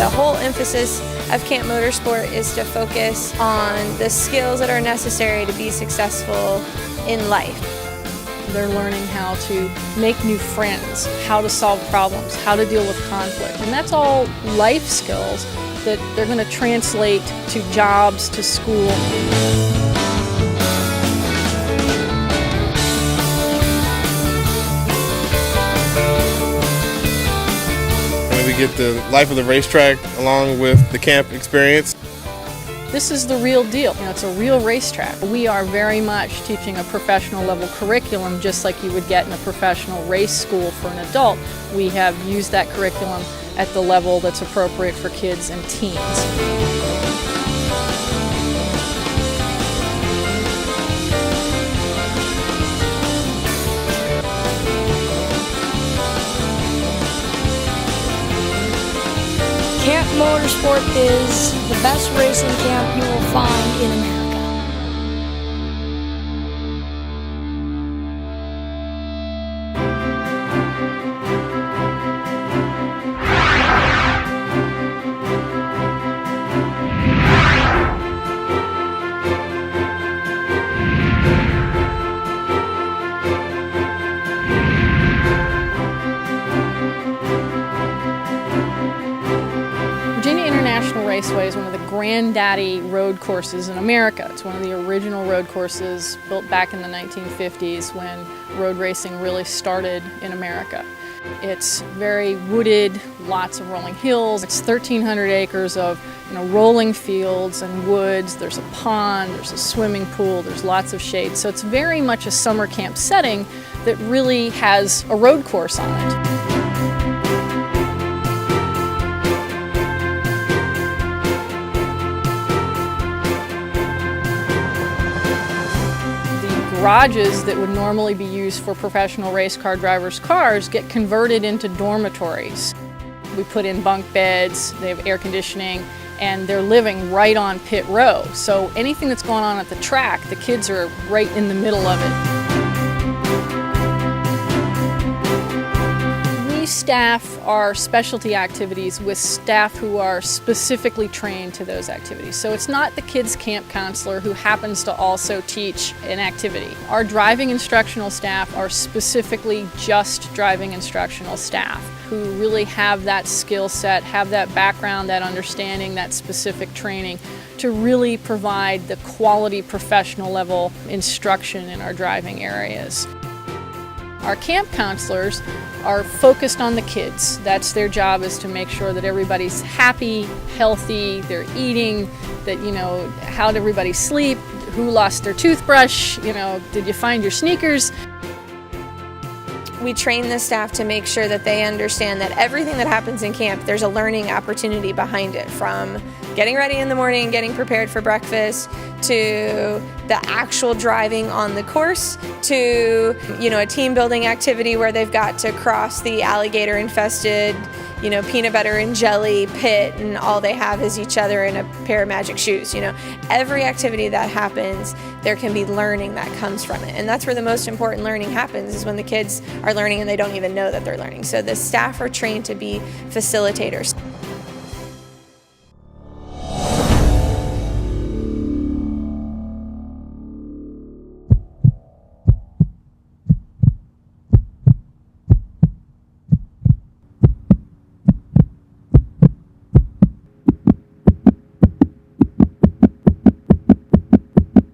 The whole emphasis of Camp Motorsport is to focus on the skills that are necessary to be successful in life. They're learning how to make new friends, how to solve problems, how to deal with conflict. And that's all life skills that they're going to translate to jobs, to school. We get the life of the racetrack along with the camp experience. This is the real deal. It's a real racetrack. We are very much teaching a professional level curriculum just like you would get in a professional race school for an adult. We have used that curriculum at the level that's appropriate for kids and teens. Camp Motorsport is the best racing camp you will find in America. International Raceway is one of the granddaddy road courses in America. It's one of the original road courses built back in the 1950s when road racing really started in America. It's very wooded, lots of rolling hills. It's 1,300 acres of rolling fields and woods. There's a pond, there's a swimming pool, there's lots of shade. So it's very much a summer camp setting that really has a road course on it. Garages that would normally be used for professional race car drivers' cars get converted into dormitories. We put in bunk beds, they have air conditioning, and they're living right on pit row. So anything that's going on at the track, the kids are right in the middle of it. We staff our specialty activities with staff who are specifically trained to those activities. So it's not the kids' camp counselor who happens to also teach an activity. Our driving instructional staff are specifically just driving instructional staff who really have that skill set, have that background, that understanding, that specific training to really provide the quality professional level instruction in our driving areas. Our camp counselors are focused on the kids. That's their job, is to make sure that everybody's happy, healthy, they're eating, that, how did everybody sleep, who lost their toothbrush, did you find your sneakers? We train the staff to make sure that they understand that everything that happens in camp, there's a learning opportunity behind it, from getting ready in the morning, getting prepared for breakfast, to the actual driving on the course, to a team building activity where they've got to cross the alligator infested peanut butter and jelly pit, and all they have is each other and a pair of magic shoes. Every activity that happens, there can be learning that comes from it. And that's where the most important learning happens, is when the kids are learning and they don't even know that they're learning. So the staff are trained to be facilitators.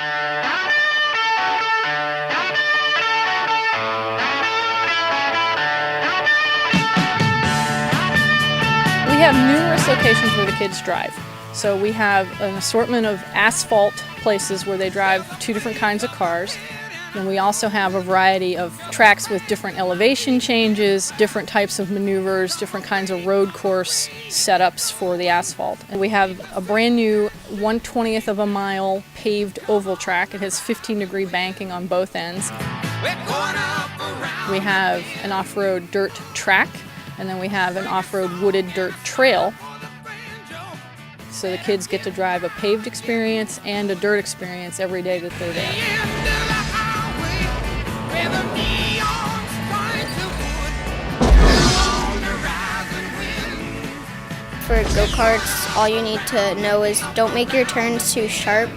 We have numerous locations where the kids drive. So we have an assortment of asphalt places where they drive 2 different kinds of cars. And we also have a variety of tracks with different elevation changes, different types of maneuvers, different kinds of road course setups for the asphalt. And we have a brand new 1/20th of a mile paved oval track. It has 15-degree banking on both ends. We have an off-road dirt track, and then we have an off-road wooded dirt trail. So the kids get to drive a paved experience and a dirt experience every day that they're there. For go-karts, all you need to know is don't make your turns too sharp,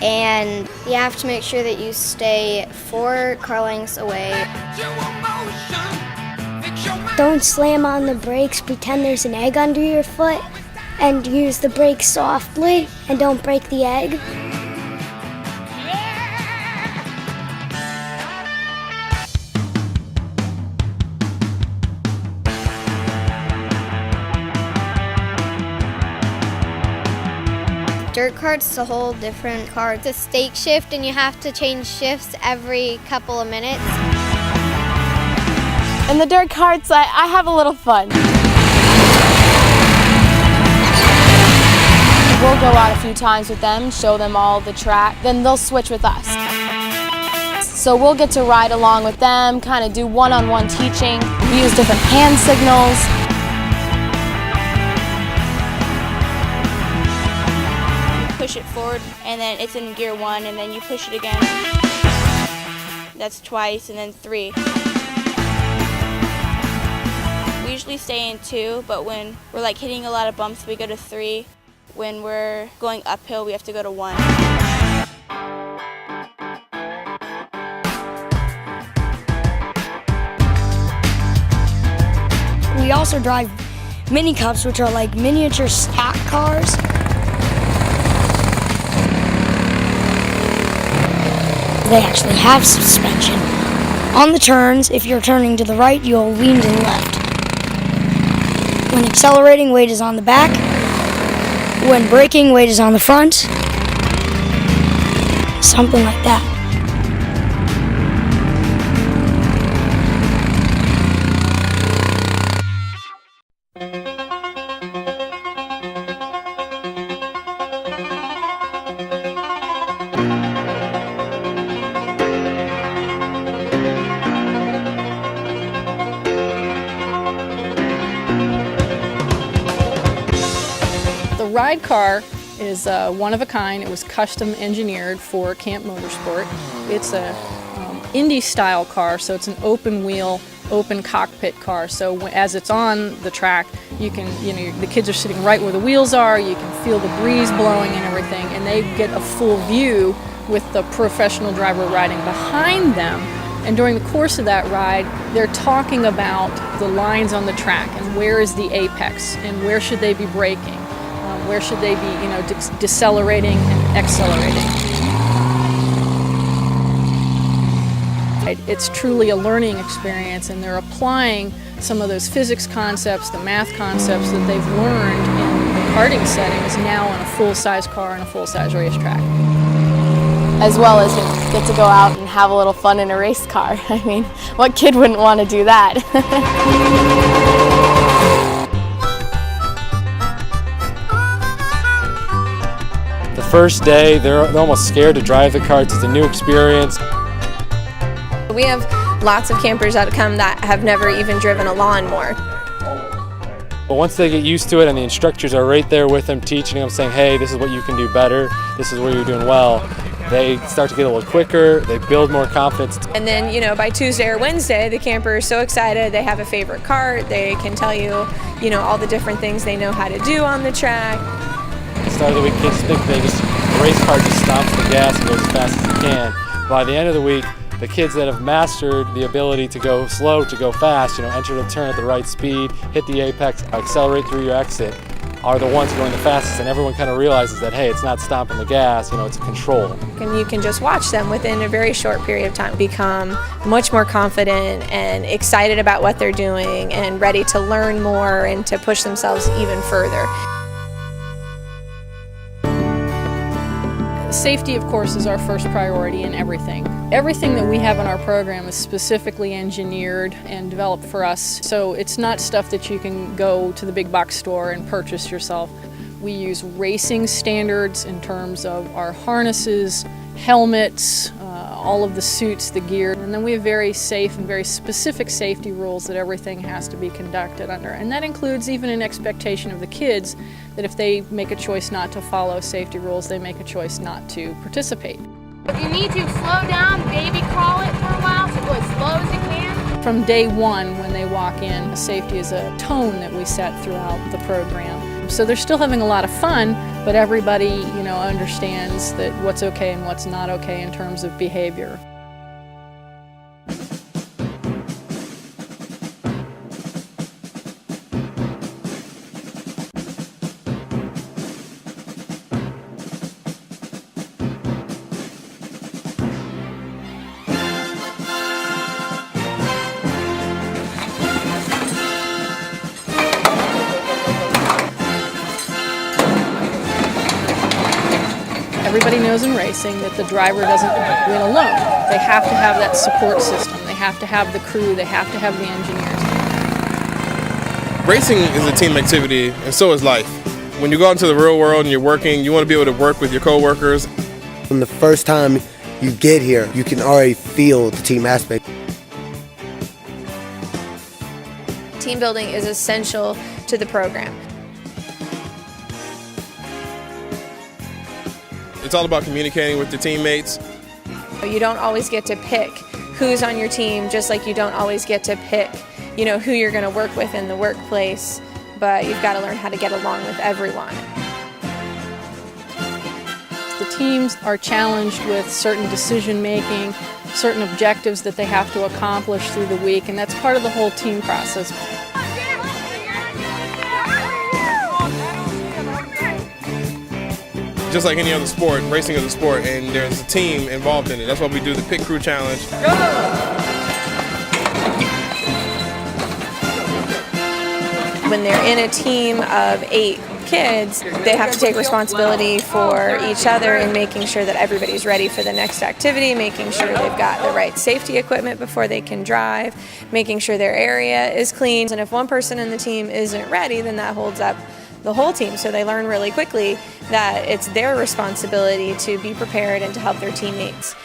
and you have to make sure that you stay 4 car lengths away. Don't slam on the brakes, pretend there's an egg under your foot, and use the brakes softly, and don't break the egg. Dirt kart's a whole different car. It's a stake shift, and you have to change shifts every couple of minutes. In the dirt karts, I have a little fun. We'll go out a few times with them, show them all the track, then they'll switch with us. So we'll get to ride along with them, kind of do one-on-one teaching. We use different hand signals. Push it forward, and then it's in gear 1, and then you push it again. That's twice, and then 3. We usually stay in 2, but when we're like hitting a lot of bumps, we go to 3. When we're going uphill, we have to go to 1. We also drive mini cups, which are like miniature stock cars. They actually have suspension. On the turns, if you're turning to the right, you'll lean to the left. When accelerating, weight is on the back. When braking, weight is on the front. Something like that. The ride car is one of a kind. It was custom engineered for Camp Motorsport. It's a Indy style car, so it's an open wheel, open cockpit car. So as it's on the track, you can, the kids are sitting right where the wheels are. You can feel the breeze blowing and everything, and they get a full view with the professional driver riding behind them. And during the course of that ride, they're talking about the lines on the track and where is the apex and where should they be braking. Where should they be, decelerating and accelerating? It's truly a learning experience, and they're applying some of those physics concepts, the math concepts that they've learned in the karting settings now on a full-size car and a full-size racetrack. As well as get to go out and have a little fun in a race car. I mean, what kid wouldn't want to do that? The first day, they're almost scared to drive the karts. It's a new experience. We have lots of campers that come that have never even driven a lawnmower. But once they get used to it and the instructors are right there with them, teaching them, saying, hey, this is what you can do better, this is where you're doing well, they start to get a little quicker, they build more confidence. And then, by Tuesday or Wednesday, the camper is so excited, they have a favorite kart, they can tell you, all the different things they know how to do on the track. At the start of the week, kids think the race car just stomps the gas and goes as fast as it can. By the end of the week, the kids that have mastered the ability to go slow to go fast, enter the turn at the right speed, hit the apex, accelerate through your exit, are the ones going the fastest, and everyone kind of realizes that, hey, it's not stomping the gas, it's a control. And you can just watch them within a very short period of time become much more confident and excited about what they're doing and ready to learn more and to push themselves even further. Safety, of course, is our first priority in everything. Everything that we have in our program is specifically engineered and developed for us, so it's not stuff that you can go to the big box store and purchase yourself. We use racing standards in terms of our harnesses, helmets, all of the suits, the gear, and then we have very safe and very specific safety rules that everything has to be conducted under. And that includes even an expectation of the kids that if they make a choice not to follow safety rules, they make a choice not to participate. If you need to slow down, baby crawl it for a while, so go as slow as you can. From day one, when they walk in, safety is a tone that we set throughout the program. So they're still having a lot of fun, but everybody, understands that what's okay and what's not okay in terms of behavior. Everybody knows in racing that the driver doesn't win alone. They have to have that support system. They have to have the crew. They have to have the engineers. Racing is a team activity, and so is life. When you go out into the real world and you're working, you want to be able to work with your coworkers. From the first time you get here, you can already feel the team aspect. Team building is essential to the program. It's all about communicating with your teammates. You don't always get to pick who's on your team, just like you don't always get to pick, who you're going to work with in the workplace, but you've got to learn how to get along with everyone. The teams are challenged with certain decision making, certain objectives that they have to accomplish through the week, and that's part of the whole team process. Just like any other sport, racing is a sport, and there's a team involved in it. That's why we do the Pit Crew Challenge. When they're in a team of 8 kids, they have to take responsibility for each other in making sure that everybody's ready for the next activity, making sure they've got the right safety equipment before they can drive, making sure their area is clean. And if one person in the team isn't ready, then that holds up the whole team. So they learn really quickly that it's their responsibility to be prepared and to help their teammates.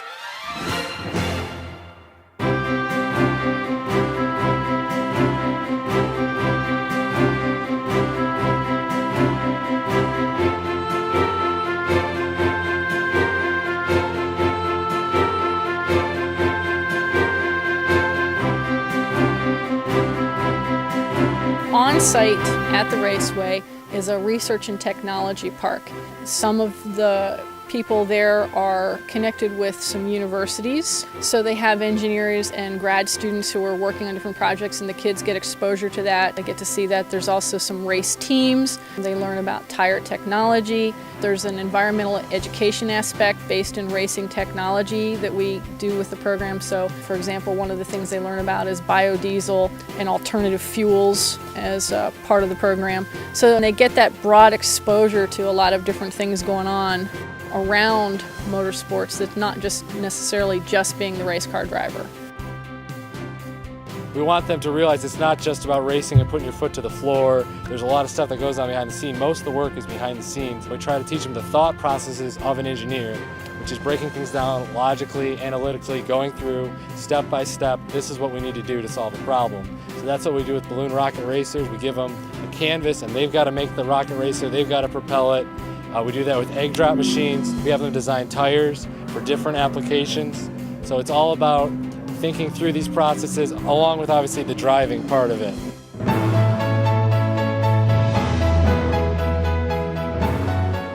On site at the raceway is a research and technology park. Some of the people there are connected with some universities, so they have engineers and grad students who are working on different projects, and the kids get exposure to that. They get to see that. There's also some race teams. They learn about tire technology. There's an environmental education aspect based in racing technology that we do with the program. So, for example, one of the things they learn about is biodiesel and alternative fuels as part of the program. So they get that broad exposure to a lot of different things going on around motorsports that's not just necessarily just being the race car driver. We want them to realize it's not just about racing and putting your foot to the floor. There's a lot of stuff that goes on behind the scene. Most of the work is behind the scenes. We try to teach them the thought processes of an engineer, which is breaking things down logically, analytically, going through step by step. This is what we need to do to solve a problem. So that's what we do with balloon rocket racers. We give them a canvas and they've got to make the rocket racer, they've got to propel it. We do that with egg drop machines. We have them design tires for different applications. So it's all about thinking through these processes along with obviously the driving part of it.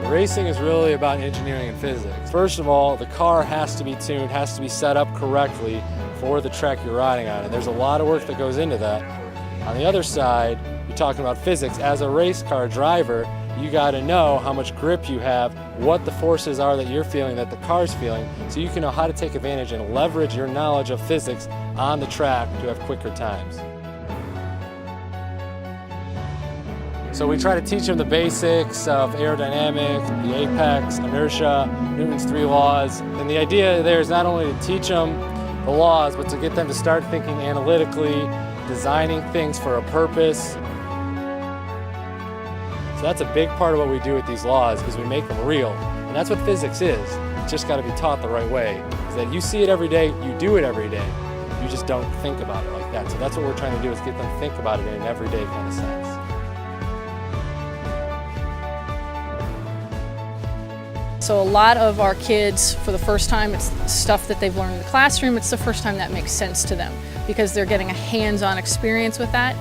Racing is really about engineering and physics. First of all, the car has to be tuned, has to be set up correctly for the track you're riding on. And there's a lot of work that goes into that. On the other side, you're talking about physics. As a race car driver, you got to know how much grip you have, what the forces are that you're feeling, that the car's feeling, so you can know how to take advantage and leverage your knowledge of physics on the track to have quicker times. So we try to teach them the basics of aerodynamics, the apex, inertia, Newton's 3 laws. And the idea there is not only to teach them the laws, but to get them to start thinking analytically, designing things for a purpose. So that's a big part of what we do with these laws, is we make them real. And that's what physics is. It's just got to be taught the right way. Is that you see it every day, you do it every day. You just don't think about it like that. So that's what we're trying to do, is get them to think about it in an everyday kind of sense. So a lot of our kids, for the first time, it's stuff that they've learned in the classroom. It's the first time that makes sense to them, because they're getting a hands-on experience with that,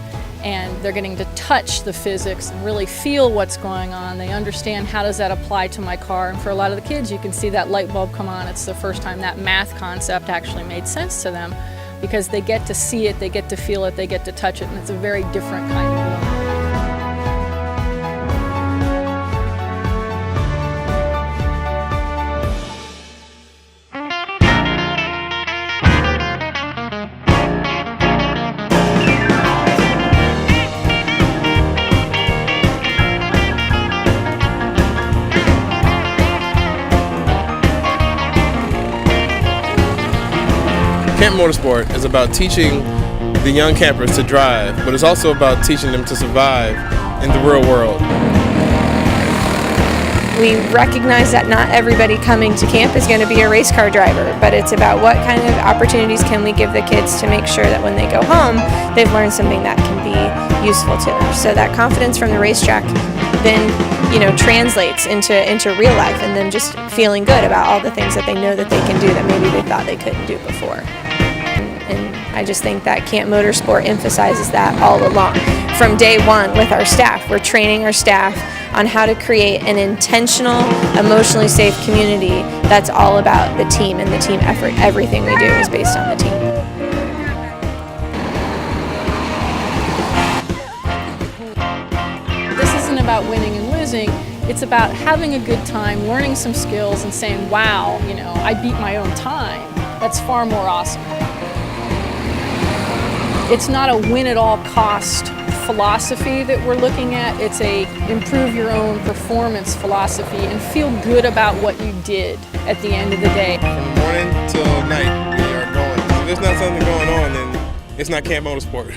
and they're getting to touch the physics and really feel what's going on. They understand, how does that apply to my car? And for a lot of the kids, you can see that light bulb come on. It's the first time that math concept actually made sense to them, because they get to see it, they get to feel it, they get to touch it, and it's a very different kind of learning. Camp Motorsport is about teaching the young campers to drive, but it's also about teaching them to survive in the real world. We recognize that not everybody coming to camp is going to be a race car driver, but it's about what kind of opportunities can we give the kids to make sure that when they go home, they've learned something that can be useful to them. So that confidence from the racetrack then, translates into real life, and them just feeling good about all the things that they know that they can do that maybe they thought they couldn't do before. And I just think that Camp Motorsport emphasizes that all along. From day one with our staff, we're training our staff on how to create an intentional, emotionally safe community that's all about the team and the team effort. Everything we do is based on the team. This isn't about winning and losing. It's about having a good time, learning some skills, and saying, wow, I beat my own time. That's far more awesome. It's not a win-at-all-cost philosophy that we're looking at. It's a improve your own performance philosophy and feel good about what you did at the end of the day. From morning till night, we are going. If there's not something going on, then it's not Camp Motorsport.